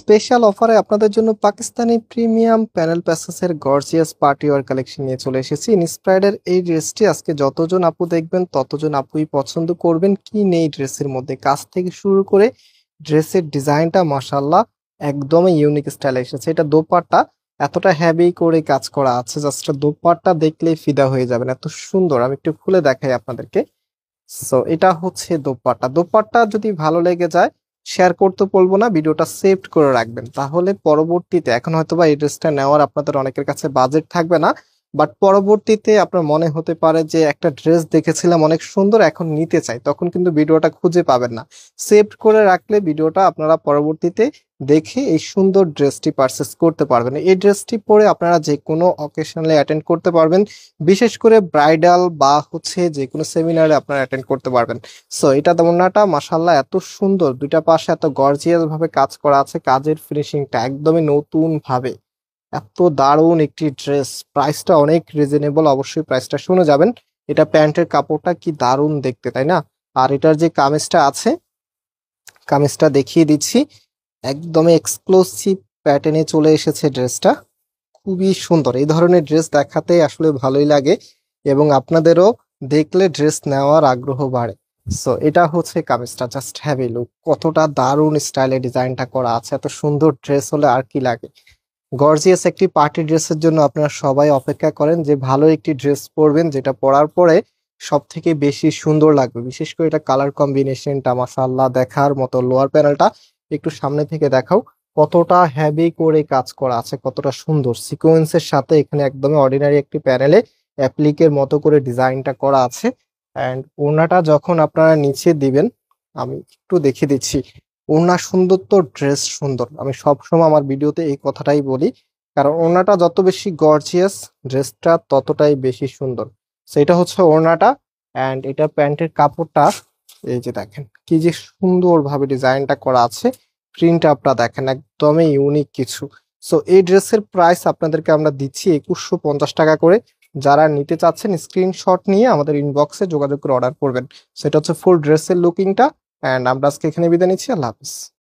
Special অফারে আপনাদের জন্য পাকিস্তানি প্রিমিয়াম প্যানেল প্যাসেসের গর্জিয়াস পার্টি ওয়্যার কালেকশন নিয়ে চলে এসেছি। ইন্সপায়ার্ডের এই ড্রেসটি আজকে যতজন আপু দেখবেন ততজন আপুই পছন্দ করবেন। কি নেই ড্রেসের মধ্যে, কাজ থেকে শুরু করে ড্রেসের ডিজাইনটা মাশাআল্লাহ একদমই ইউনিক স্টাইলে এসেছে। এটা দোপাট্টা এতটা হেভি করে কাজ করা আছে, জাস্ট দোপাট্টা দেখলেই ফিদা হয়ে যাবেন, এত সুন্দর। আমি একটু খুলে দেখাই আপনাদেরকে। সো এটা হচ্ছে দোপাট্টা। দোপাট্টা যদি ভালো লেগে যায় শেয়ার করতে বলবো না, ভিডিওটা সেভ করে রাখবেন, তাহলে পরবর্তীতে, এখন হয়তোবা এই ড্রেসটা নেওয়ার আপনাদের অনেকের কাছে বাজেট থাকবে না, বাট পরবর্তীতে আপনার মনে হতে পারে যে একটা ড্রেস দেখেছিলাম অনেক সুন্দর, এখন নিতে চাই, তখন কিন্তু ভিডিওটা খুঁজে পাবেন না। সেভ করে রাখলে ভিডিওটা আপনারা পরবর্তীতে দেখে এই সুন্দর ড্রেসটি পারচেস করতে পারবেন। এই ড্রেসটি পরে আপনারা যে কোনো অকেশনালে অ্যাটেন্ড করতে পারবেন, বিশেষ করে ব্রাইডাল বা হচ্ছে যে কোনো সেমিনারে আপনারা অ্যাটেন্ড করতে পারবেন। সো এটা ওড়নাটা মাশাআল্লাহ এত সুন্দর, দুইটা পাশে এত গর্জিয়াস ভাবে কাজ করা আছে, কাজের ফিনিশিংটা একদমই নতুন ভাবে, এত দারুণ একটি ড্রেস। প্রাইসটা অনেক রিজনেবল, অবশ্যই প্রাইসটা শুনে যাবেন। এটা প্যান্টের কাপড়টা কি দারুণ দেখতে, তাই না? আর এটার যে কামিজটা আছে, কামিজটা দেখিয়ে দিচ্ছি, একদমই এক্সক্লুসিভ প্যাটার্নে চলে এসেছে ড্রেসটা। খুবই সুন্দর, এই ধরনের ড্রেস দেখাতে আসলে ভালোই লাগে এবং আপনাদেরও দেখলে ড্রেস নেওয়ার আগ্রহ বাড়ে। সো এটা হচ্ছে কামিজটা, জাস্ট হ্যাভ এ লুক, কতটা দারুণ স্টাইলে ডিজাইনটা করা আছে। এত সুন্দর ড্রেস হলে আর কি লাগে। গর্জিয়াস একটি পার্টি ড্রেসের জন্য আপনারা সবাই অপেক্ষা করেন যে ভালো একটি ড্রেস পরবেন, যেটা পরার পরে সব থেকে বেশি সুন্দর লাগবে। বিশেষ করে এটা কালার কম্বিনেশনটা মাশাআল্লাহ দেখার মতো। লোয়ার প্যানেলটা একটু সামনে থেকে দেখাও, কতটা হেভি করে কাজ করা আছে, কতটা সুন্দর সিকোয়েন্সের সাথে এখানে একদমই অর্ডিনারি একটি প্যানেলে অ্যাপ্লিকের মতো করে ডিজাইনটা করা আছে। অ্যান্ড ওড়নাটা যখন আপনারা নিচে দিবেন, আমি একটু দেখিয়ে দিচ্ছি, ওড়না সুন্দর তো ড্রেস সুন্দর। আমি সবসময় আমার ভিডিওতে এই কথাটাই বলি, কারণ ওড়নাটা যত বেশি গর্জিয়াস ড্রেসটা ততটাই বেশি সুন্দর। সেটা হচ্ছে ওড়নাটা। অ্যান্ড এটা প্যান্টের কাপড়টা, এই যে দেখেন কি যে সুন্দর ভাবে ডিজাইনটা করা আছে, প্রিন্ট আপটা দেখেন একদমই ইউনিক কিছু। সো এই ড্রেসের প্রাইস আপনাদেরকে আমরা দিচ্ছি 2150 টাকা করে। যারা নিতে চাচ্ছেন স্ক্রিনশট নিয়ে আমাদের ইনবক্সে যোগাযোগ করে অর্ডার করবেন। সেটা হচ্ছে ফুল ড্রেসের লুকিংটা। অ্যান্ড আমরা আজকে এখানে বিদায় নিচ্ছি। আল্লাহ হাফিজ।